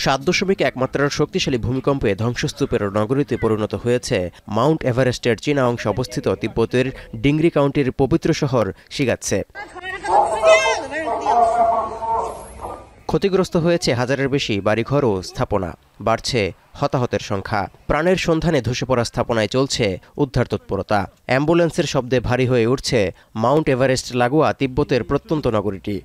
৭.১ মাত্রার শক্তিশালী ভূমিকম্পে ধ্বংসস্তূপের নগরীতে পরিণত হয়েছে মাউন্ট এভারেস্টের চীনা অংশে অবস্থিত তিব্বতের ডিংরি কাউন্টির পবিত্র শহর শিগাৎসে। ক্ষতিগ্রস্ত হয়েছে হাজারের বেশি বাড়িঘর ও স্থাপনা, বাড়ছে হতাহতের সংখ্যা। প্রাণের সন্ধানে ধসে পড়া স্থাপনায় চলছে উদ্ধার তৎপরতা। অ্যাম্বুলেন্সের শব্দে ভারী হয়ে উঠছে মাউন্ট এভারেস্ট লাগোয়া তিব্বতের প্রত্যন্ত নগরীটি।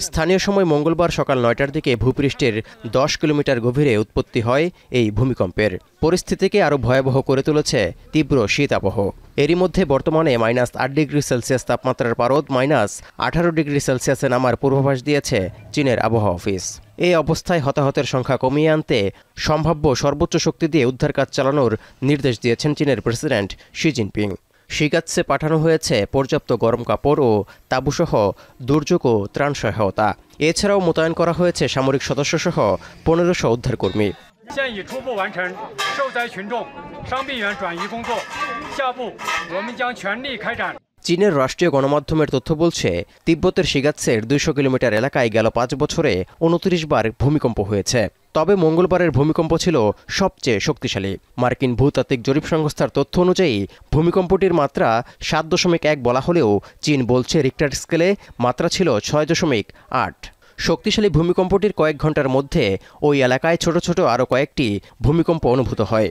স্থানীয় সময় মঙ্গলবার সকাল ৯টার দিকে ভূপৃষ্ঠের ১০ কিলোমিটার গভীরে উৎপত্তি হয় এই ভূমিকম্পের। পরিস্থিতিকে আরও ভয়াবহ করে তুলেছে তীব্র শীত আবহ। এরই মধ্যে বর্তমানে -৮°C তাপমাত্রার পারদ -18°C নামার পূর্বাভাস দিয়েছে চীনের আবহাওয়া অফিস। এই অবস্থায় হতাহতের সংখ্যা কমিয়ে আনতে সম্ভাব্য সর্বোচ্চ শক্তি দিয়ে উদ্ধার কাজ চালানোর নির্দেশ দিয়েছেন চীনের প্রেসিডেন্ট শি জিনপিং। শিগাৎসে পাঠানো হয়েছে পর্যাপ্ত গরম কাপড় ও তাঁবুসহ দুর্যোগ ও ত্রাণ সহায়তা। এছাড়াও মোতায়েন করা হয়েছে সামরিক সদস্যসহ ১৫০০ উদ্ধারকর্মী। চীনের রাষ্ট্রীয় গণমাধ্যমের তথ্য বলছে, তিব্বতের শিগাৎসের ২০০ কিলোমিটার এলাকায় গেল ৫ বছরে ২৯ বার ভূমিকম্প হয়েছে। তবে মঙ্গলবারের ভূমিকম্প ছিল সবচেয়ে শক্তিশালী। মার্কিন ভূতাত্ত্বিক জরিপ সংস্থার তথ্য অনুযায়ী ভূমিকম্পটির মাত্রা ৭.১ বলা হলেও চীন বলছে রিক্টার স্কেলে মাত্রা ছিল ৬.৮। শক্তিশালী ভূমিকম্পটির কয়েক ঘন্টার মধ্যে ওই এলাকায় ছোট ছোট আরও কয়েকটি ভূমিকম্প অনুভূত হয়।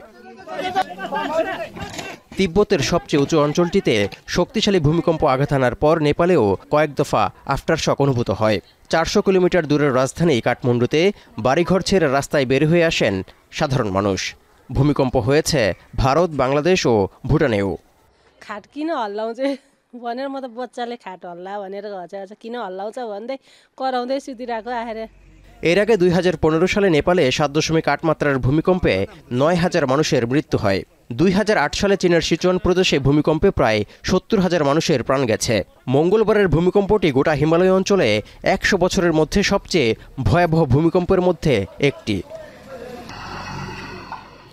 তিব্বতের সবচেয়ে উঁচু অঞ্চলটিতে শক্তিশালী ভূমিকম্প আঘাত হানার পর নেপালেও কয়েক দফা আফটারশক অনুভূত হয়। ৪০০ কিলোমিটার দূরের রাজধানী কাঠমান্ডুতে বাড়িঘর ছেড়ে রাস্তায় বের হয়ে আসেন সাধারণ মানুষ। ভূমিকম্প হয়েছে ভারত, বাংলাদেশ ও ভুটানেও। खाट किन हल्लाउँछ भनेर म त बच्चाले खाट हल्ला भनेर घच किन हल्लाउँछ भन्दै कराउँदै सुतिरहेको आएर। এর আগে ২০১৫ সালে নেপালে ৭.৮ মাত্রার ভূমিকম্পে ৯,০০০ মানুষের মৃত্যু হয়। ২০০৮ সালে চীনের সিচুয়ান প্রদেশে ভূমিকম্পে প্রায় ৭০,০০০ মানুষের প্রাণ গেছে। মঙ্গলবারের ভূমিকম্পটি গোটা হিমালয় অঞ্চলে ১০০ বছরের মধ্যে সবচেয়ে ভয়াবহ ভূমিকম্পের মধ্যে একটি।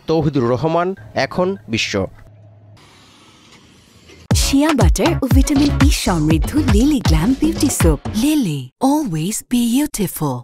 তৌহিদুর রহমান, এখন বিশ্ব। শিয়া বাটার ও ভিটামিন ই সমৃদ্ধ lily glam beauty soap. Lily, always beautiful.